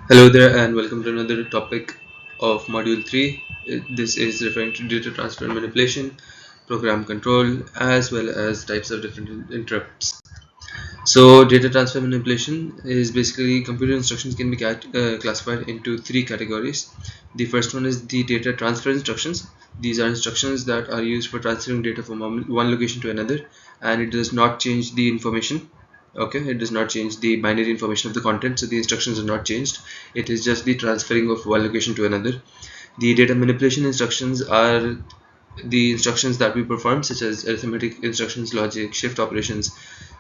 Hello there and welcome to another topic of Module 3. This is referring to data transfer and manipulation, program control, as well as types of different interrupts. So data transfer manipulation is basically computer instructions can be classified into three categories. The first one is the data transfer instructions. These are instructions that are used for transferring data from one location to another, and it does not change the information. Okay, it does not change the binary information of the content, so the instructions are not changed. It is just the transferring of one location to another. The data manipulation instructions are the instructions that we perform, such as arithmetic instructions, logic, shift operations,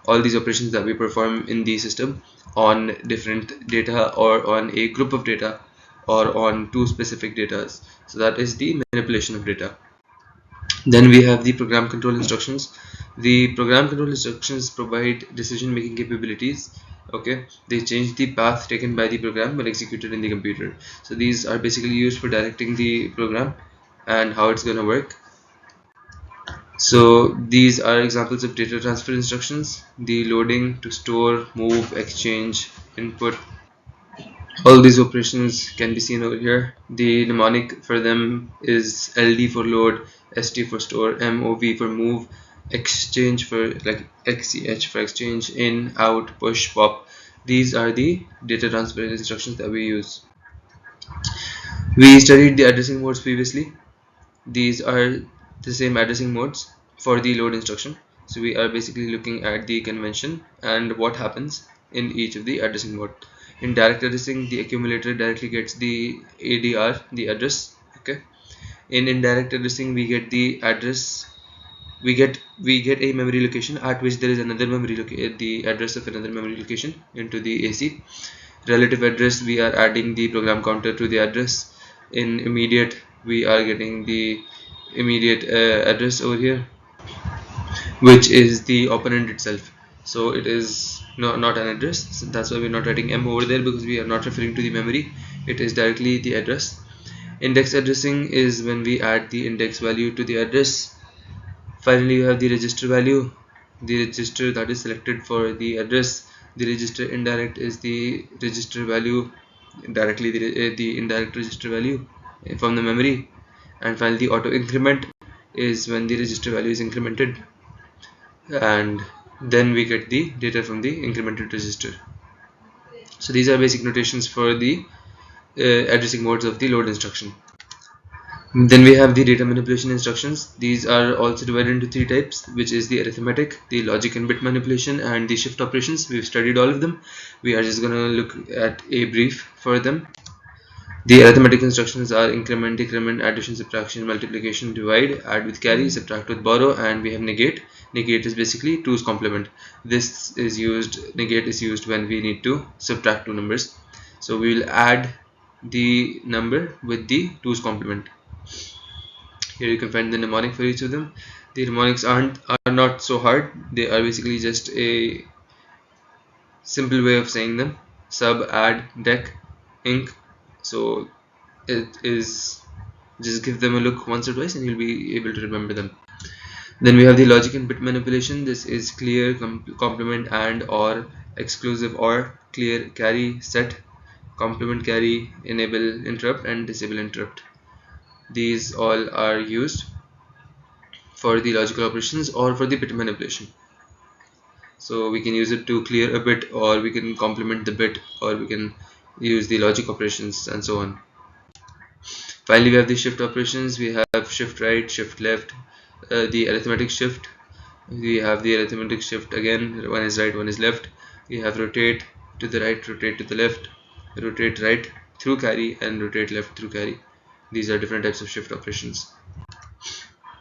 all these operations that we perform in the system on different data or on a group of data or on two specific data. So that is the manipulation of data. Then we have the program control instructions. The program control instructions provide decision making capabilities. Okay, they change the path taken by the program when executed in the computer. So these are basically used for directing the program and how it's going to work. So these are examples of data transfer instructions: the loading, to store, move, exchange, input. All these operations can be seen over here. The mnemonic for them is LD for load, ST for store, MOV for move, exchange for like XCH for exchange, in, out, push, pop. These are the data transfer instructions that we use. We studied the addressing modes previously. These are the same addressing modes for the load instruction. So we are basically looking at the convention and what happens in each of the addressing mode. In direct addressing, the accumulator directly gets the ADR, the address. Okay. In indirect addressing, we get the address. We get a memory location at which there is another memory location, the address of another memory location into the AC. Relative address, we are adding the program counter to the address. In immediate, we are getting the immediate address over here, which is the operand itself. So it is not an address, so that's why we're not writing M over there, because we are not referring to the memory. It is directly the address. Index addressing is when we add the index value to the address. Finally, you have the register value, the register that is selected for the address. The register indirect is the register value directly, the indirect register value from the memory. And finally, the auto increment is when the register value is incremented, and then we get the data from the incremented register. So these are basic notations for the addressing modes of the load instruction. Then we have the data manipulation instructions. These are also divided into three types, which is the arithmetic, the logic and bit manipulation, and the shift operations. We've studied all of them. We are just going to look at a brief for them. The arithmetic instructions are increment, decrement, addition, subtraction, multiplication, divide, add with carry, subtract with borrow, and we have negate. Negate is basically 2's complement. Negate is used when we need to subtract two numbers. So we will add the number with the 2's complement. Here you can find the mnemonic for each of them. The mnemonics are not so hard. They are basically just a simple way of saying them: sub, add, dec, inc. So it is, just give them a look once or twice and you'll be able to remember them. Then we have the logic and bit manipulation. This is clear, complement, and, or, exclusive, or, clear, carry, set, complement, carry, enable interrupt, and disable interrupt. These all are used for the logical operations or for the bit manipulation. So we can use it to clear a bit, or we can complement the bit, or we can use the logic operations, and so on. Finally, we have the shift operations. We have shift right, shift left, the arithmetic shift. We have the arithmetic shift again, one is right, one is left. We have rotate to the right, rotate to the left, rotate right through carry, and rotate left through carry. These are different types of shift operations.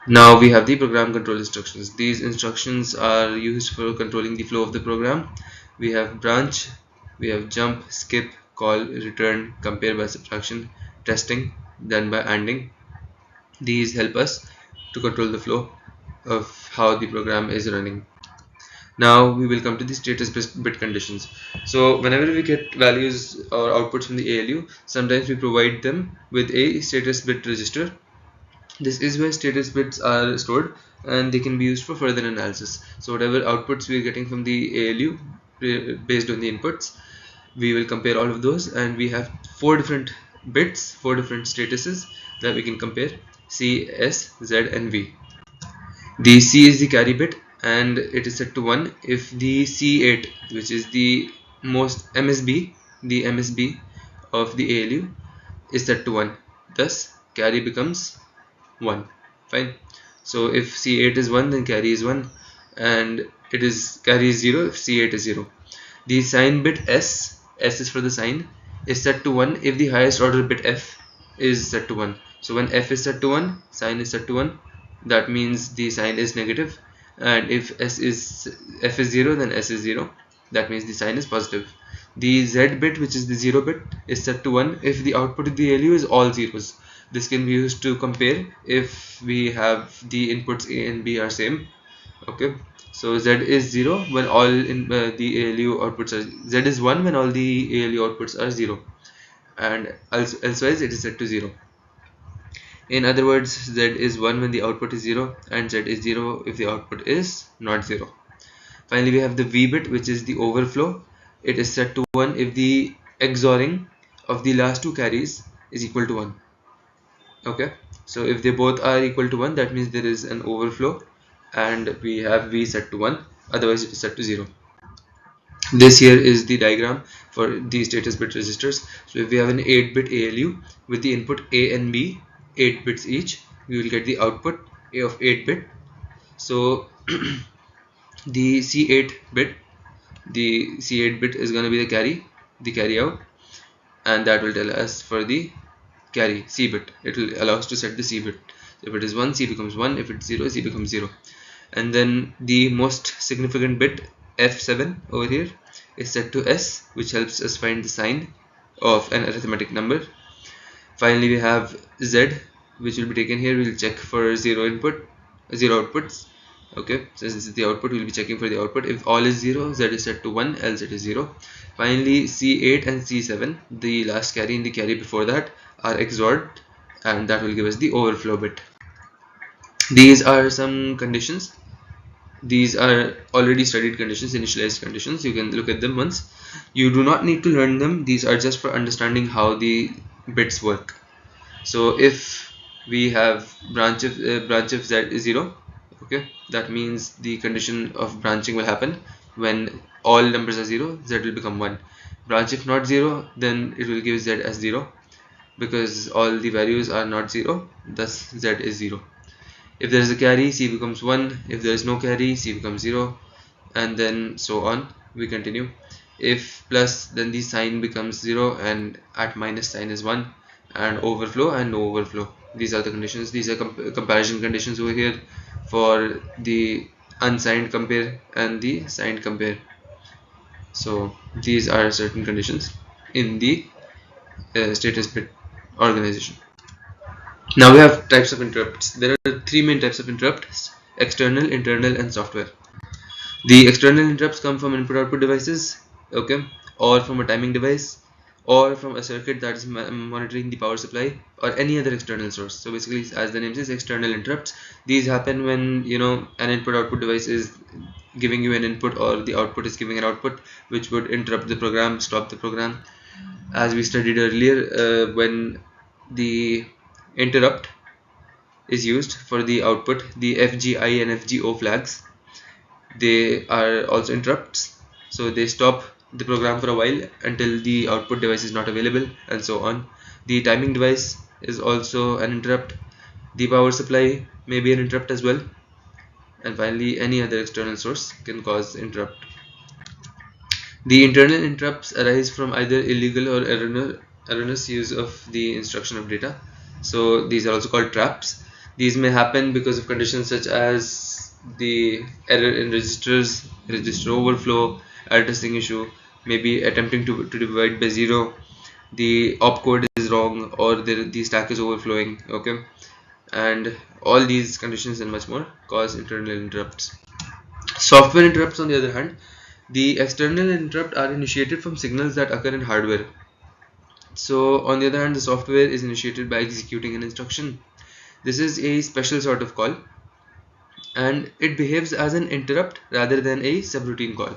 Now we have the program control instructions. These instructions are used for controlling the flow of the program. We have branch, we have jump, skip, call, return, compare by subtraction, testing, done by ANDing. These help us to control the flow of how the program is running. Now we will come to the status bit conditions. So whenever we get values or outputs from the ALU, sometimes we provide them with a status bit register. This is where status bits are stored and they can be used for further analysis. So whatever outputs we are getting from the ALU based on the inputs, We will compare all of those, and we have four different bits, four different statuses that we can compare: C, S, Z and V. The C is the carry bit, and it is set to 1 if the C8, which is the most MSB, the MSB of the ALU, is set to 1. Thus carry becomes 1. Fine. So if C8 is 1, then carry is 1, and it is carry is 0 if C8 is 0. The sign bit S, S is for the sign, is set to 1 if the highest order bit F is set to 1. So when F is set to 1, sign is set to 1, that means the sign is negative, and if F is 0, then S is 0, that means the sign is positive. The Z bit, which is the 0 bit, is set to 1 if the output of the ALU is all zeros. This can be used to compare if we have the inputs A and B are same. Okay, so Z is 0 when all the ALU outputs are, Z is 1 when all the ALU outputs are 0, and elsewise it is set to 0. In other words, Z is 1 when the output is 0, and Z is 0 if the output is not 0. Finally, we have the V bit, which is the overflow. It is set to 1 if the XORing of the last two carries is equal to 1. Okay, so if they both are equal to 1, that means there is an overflow, and we have V set to 1, otherwise it is set to 0. This here is the diagram for the status bit registers. So if we have an 8-bit ALU with the input A and B, 8 bits each, we will get the output A of 8-bit. So the C8 bit, is going to be the carry out, and that will tell us for the carry C bit. It will allow us to set the C bit. So if it is 1, C becomes 1. If it's 0, C becomes 0. And then the most significant bit, F7 over here, is set to S, which helps us find the sign of an arithmetic number. Finally, we have Z, which will be taken here. We will check for 0 outputs. Okay, so this is the output. We will be checking for the output. If all is 0, Z is set to 1, else it is 0. Finally, C8 and C7, the last carry and the carry before that, are XORed, and that will give us the overflow bit. These are some conditions. These are already studied conditions, initialized conditions. You can look at them once. You do not need to learn them. These are just for understanding how the bits work. So if we have branch of Z is 0, okay, that means the condition of branching will happen when all numbers are 0, Z will become 1. Branch if not 0, then it will give Z as 0, because all the values are not 0, thus Z is 0. If there is a carry, C becomes 1. If there is no carry, C becomes 0, and then so on. We continue. If plus, then the sign becomes 0, and at minus sign is 1, and overflow and no overflow. These are the conditions. These are comparison conditions over here for the unsigned compare and the signed compare. So these are certain conditions in the status bit organization. Now we have types of interrupts. There are three main types of interrupts: external, internal and software. The external interrupts come from input-output devices, okay, or from a timing device, or from a circuit that is monitoring the power supply, or any other external source. So basically, as the name says, external interrupts. These happen when an input-output device is giving you an input, or the output is giving an output, which would interrupt the program, stop the program. As we studied earlier, when the interrupt is used for the output, the FGI and FGO flags, they are also interrupts. So they stop the program for a while until the output device is not available, and so on. The timing device is also an interrupt. The power supply may be an interrupt as well, and finally any other external source can cause interrupt. The internal interrupts arise from either illegal or erroneous use of the instruction of data. So these are also called traps. These may happen because of conditions such as the error in registers, register overflow, addressing issue, maybe attempting to divide by 0, the opcode is wrong, or the stack is overflowing, okay, and all these conditions and much more cause internal interrupts. Software interrupts, on the other hand, the external interrupt are initiated from signals that occur in hardware. So on the other hand, the software is initiated by executing an instruction. This is a special sort of call, and it behaves as an interrupt rather than a subroutine call.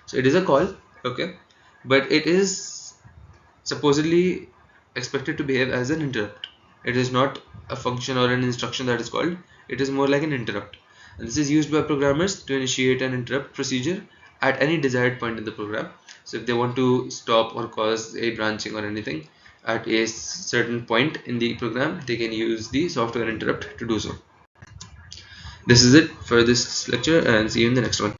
So it is a call, okay, but it is supposedly expected to behave as an interrupt. It is not a function or an instruction that is called, it is more like an interrupt. And this is used by programmers to initiate an interrupt procedure at any desired point in the program. So if they want to stop or cause a branching or anything at a certain point in the program, they can use the software interrupt to do so. This is it for this lecture, and see you in the next one.